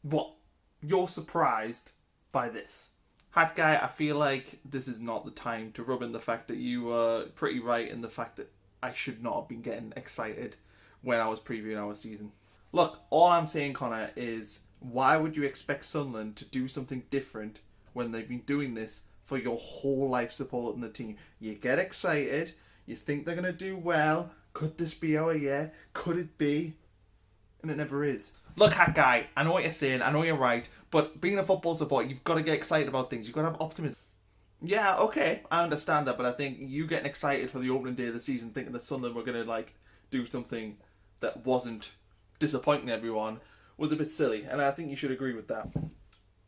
What? You're surprised by this? Hat guy, I feel like this is not the time to rub in the fact that you were pretty right in the fact that I should not have been getting excited when I was previewing our season. Look, all I'm saying, Connor, is why would you expect Sunderland to do something different when they've been doing this for your whole life supporting the team? You get excited, you think they're going to do well, could this be our year? Could it be? And it never is. Look, Hat guy, I know what you're saying, I know you're right, but being a football supporter, you've got to get excited about things, you've got to have optimism. Yeah, okay, I understand that, but I think you getting excited for the opening day of the season, thinking that Sunderland were going to do something that wasn't disappointing everyone, was a bit silly, and I think you should agree with that.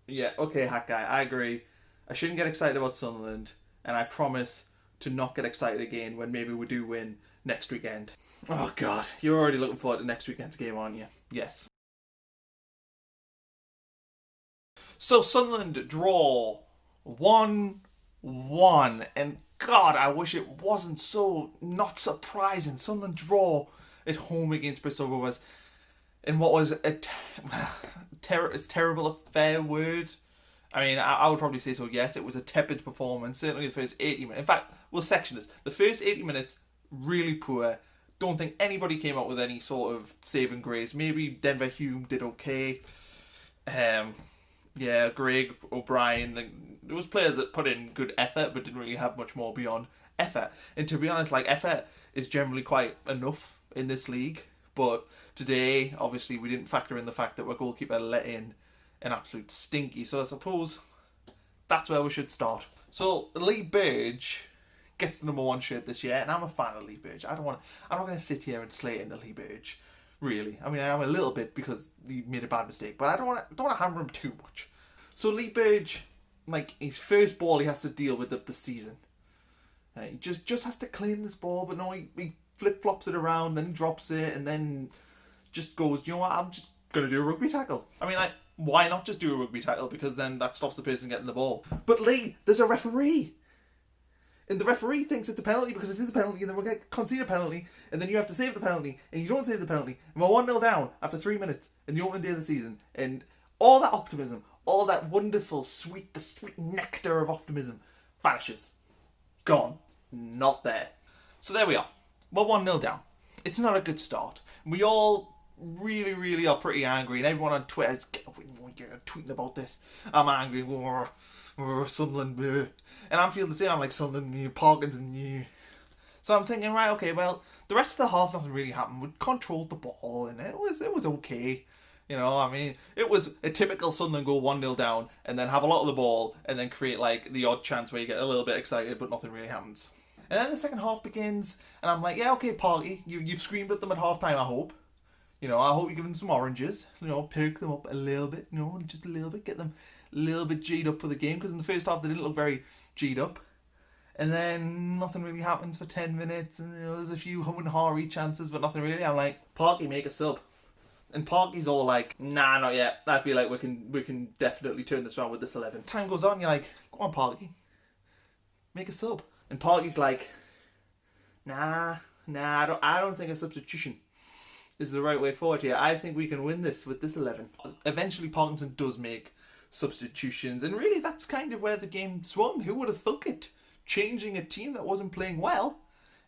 Yeah, okay, Hat guy, I agree. I shouldn't get excited about Sunderland, and I promise to not get excited again when maybe we do win next weekend. Oh God, you're already looking forward to next weekend's game, aren't you? Yes. So Sunderland draw 1-1, and God, I wish it wasn't so not surprising. Sunderland draw at home against Bristol Rovers in what was is terrible a fair word? I mean, I would probably say so, yes. It was a tepid performance, certainly the first 80 minutes. In fact, we'll section this. The first 80 minutes, really poor. Don't think anybody came up with any sort of saving grace. Maybe Denver Hume did okay. Yeah, Greg, O'Brien. There was players that put in good effort but didn't really have much more beyond effort. And to be honest, effort is generally quite enough in this league. But today, obviously, we didn't factor in the fact that our goalkeeper let in an absolute stinky. So I suppose that's where we should start. So Lee Burge gets the number 1 shirt this year, and I'm a fan of Lee Burge. I'm not going to sit here and slate into Lee Burge, really. I mean, I am a little bit because he made a bad mistake, but I don't want to hammer him too much. So Lee Burge, his first ball he has to deal with of the season. He just has to claim this ball, but no, he flip-flops it around, then he drops it, and then just goes, you know what, I'm just going to do a rugby tackle. I mean, why not just do a rugby tackle? Because then that stops the person getting the ball. But Lee, there's a referee. And the referee thinks it's a penalty because it is a penalty, and then we'll concede a penalty, and then you have to save the penalty, and you don't save the penalty, and we're 1-0 down after 3 minutes in the opening day of the season. And all that optimism, all that wonderful, the sweet nectar of optimism vanishes. Gone. Not there. So there we are. We're 1-0 down. It's not a good start. We all really, really are pretty angry, and everyone on Twitter is tweeting about this. I'm angry. Sunderland. And I'm feeling the same. I'm like, Sunderland, Parkinson. So I'm thinking, right, okay, well, the rest of the half, nothing really happened. We controlled the ball, and it was okay. You know, I mean, it was a typical Sunderland go 1-0 down, and then have a lot of the ball, and then create, the odd chance where you get a little bit excited, but nothing really happens. And then the second half begins, and I'm like, yeah, okay, Parky, you've screamed at them at half time, I hope. You know, I hope you give them some oranges, perk them up a little bit, just a little bit, get them a little bit G'd up for the game, because in the first half they didn't look very G'd up. And then nothing really happens for 10 minutes, and there's a few hum and hawry chances, but nothing really. I'm like, Parky, make a sub. And Parky's all like, nah, not yet. I feel like we can definitely turn this around with this 11. Time goes on, you're like, go on, Parky, make a sub. And Parky's like, nah, I don't think a substitution is the right way forward here. I think we can win this with this 11. Eventually, Parkinson does make substitutions, and really that's kind of where the game swung. Who would have thunk it? Changing a team that wasn't playing well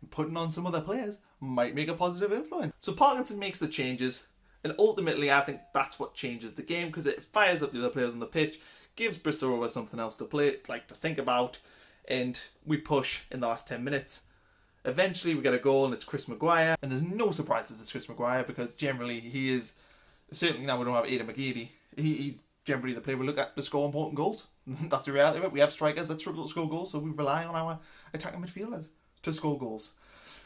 and putting on some other players might make a positive influence. So Parkinson makes the changes, and ultimately I think that's what changes the game, because it fires up the other players on the pitch, gives Bristol Rovers something else to play, to think about, and we push in the last 10 minutes. Eventually we get a goal, and it's Chris Maguire, and there's no surprises it's Chris Maguire, because generally he is, certainly now we don't have Aidan McGeady, he's generally the player we look at to score important goals. That's the reality of it. We have strikers that struggle to score goals, so we rely on our attacking midfielders to score goals.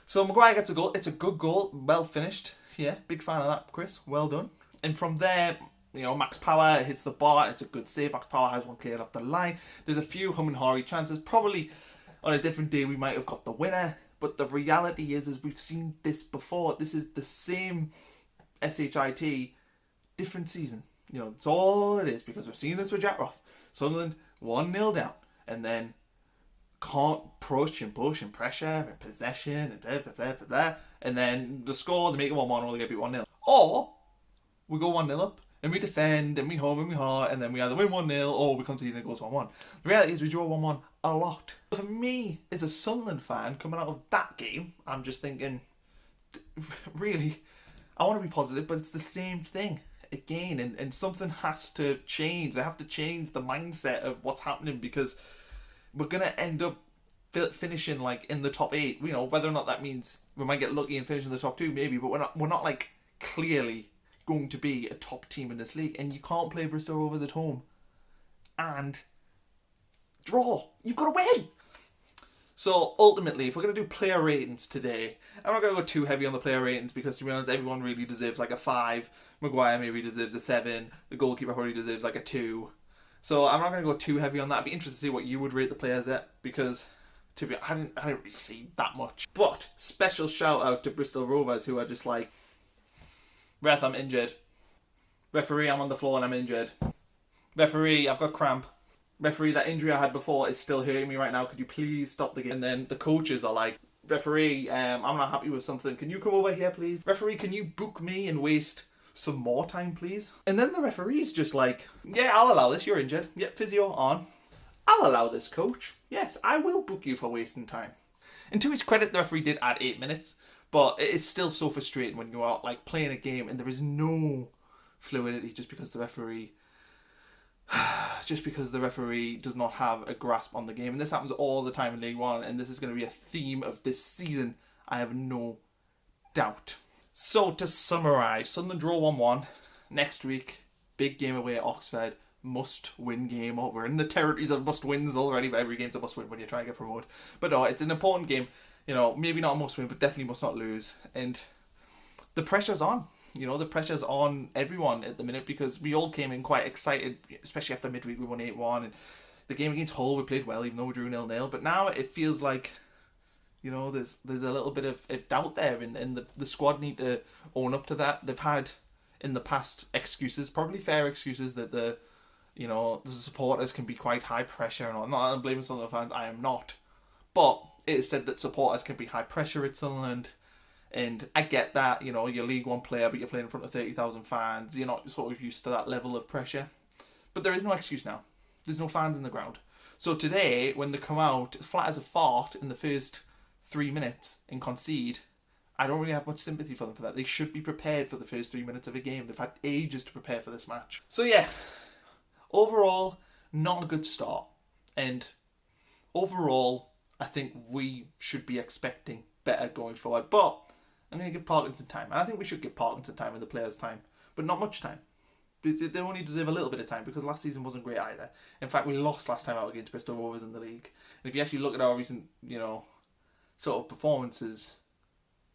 So Maguire gets a goal. It's a good goal, well finished. Yeah, big fan of that, Chris. Well done. And from there, Max Power hits the bar. It's a good save. Max Power has one cleared off the line. There's a few hum and hawry chances. Probably on a different day we might have got the winner. But the reality is we've seen this before. This is the same SHIT, different season. That's all it is, because we've seen this with Jack Ross. Sunderland 1-0 down, and then can't push and pressure and possession and blah, blah, blah, blah, blah. And then the score, they make it 1-1, or they get beat 1-0. Or we go 1-0 up, And we defend, and we home, and we heart, and then we either win 1-0 or we concede and it goes 1-1. The reality is we draw 1-1 a lot. For me, as a Sunderland fan, coming out of that game, I'm just thinking, really, I want to be positive, but it's the same thing again, and something has to change. They have to change the mindset of what's happening, because we're going to end up finishing like in the top 8. You know, whether or not that means we might get lucky and finish in the top 2, maybe, but we're not like clearly going to be a top team in this league. And you can't play Bristol Rovers at home and draw. You've got to win. So ultimately, if we're going to do player ratings today, I'm not going to go too heavy on the player ratings, because to be honest, everyone really deserves like a 5. Maguire maybe deserves a 7. The goalkeeper probably deserves like a 2. So I'm not going to go too heavy on that. I'd be interested to see what you would rate the players at, because to be I didn't really see that much. But special shout out to Bristol Rovers, who are just like, ref, I'm injured. Referee, I'm on the floor and I'm injured. Referee, I've got cramp. Referee, that injury I had before is still hurting me right now. Could you please stop the game? And then the coaches are like, referee, I'm not happy with something. Can you come over here, please? Referee, can you book me and waste some more time, please? And then the referee's just like, yeah, I'll allow this. You're injured. Yep, physio on. I'll allow this, coach. Yes, I will book you for wasting time. And to his credit, the referee did add 8 minutes, but it is still so frustrating when you are like playing a game and there is no fluidity just because the referee does not have a grasp on the game. And this happens all the time in League One, and this is going to be a theme of this season, I have no doubt. So to summarise, Sunderland draw 1-1 next week. Big game away at Oxford. Must-win game. Oh, we're in the territories of must-wins already, but every game's a must-win when you're trying to get promoted. But no, it's an important game. You know, maybe not a must-win, but definitely must not lose. And the pressure's on. You know, the pressure's on everyone at the minute, because we all came in quite excited, especially after midweek we won 8-1. And the game against Hull, we played well, even though we drew 0-0. But now it feels like, you know, there's a little bit of doubt there, and the squad need to own up to that. They've had, in the past, excuses, probably fair excuses, that the supporters can be quite high pressure and all. I'm blaming some of the fans, I am not. But it is said that supporters can be high pressure at Sunderland, and I get that, you know, you're a League One player, but you're playing in front of 30,000 fans, you're not sort of used to that level of pressure. But there is no excuse now. There's no fans in the ground. So today, when they come out flat as a fart in the first 3 minutes and concede, I don't really have much sympathy for them for that. They should be prepared for the first 3 minutes of a game. They've had ages to prepare for this match. So yeah, overall, not a good start. And overall, I think we should be expecting better going forward. But I'm going to give Parkinson time. And I think we should give Parkinson time and the players time. But not much time. They only deserve a little bit of time, because last season wasn't great either. In fact, we lost last time out against Bristol Rovers in the league. And if you actually look at our recent, you know, sort of performances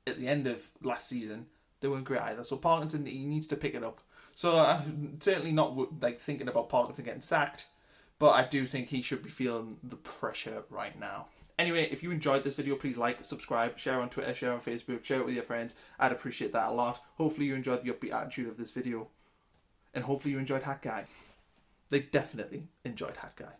at the end of last season, they weren't great either. So Parkinson, he needs to pick it up. So I'm certainly not like thinking about Parkinson getting sacked, but I do think he should be feeling the pressure right now. Anyway, if you enjoyed this video, please like, subscribe, share on Twitter, share on Facebook, share it with your friends. I'd appreciate that a lot. Hopefully you enjoyed the upbeat attitude of this video. And hopefully you enjoyed Hat Guy. They definitely enjoyed Hat Guy.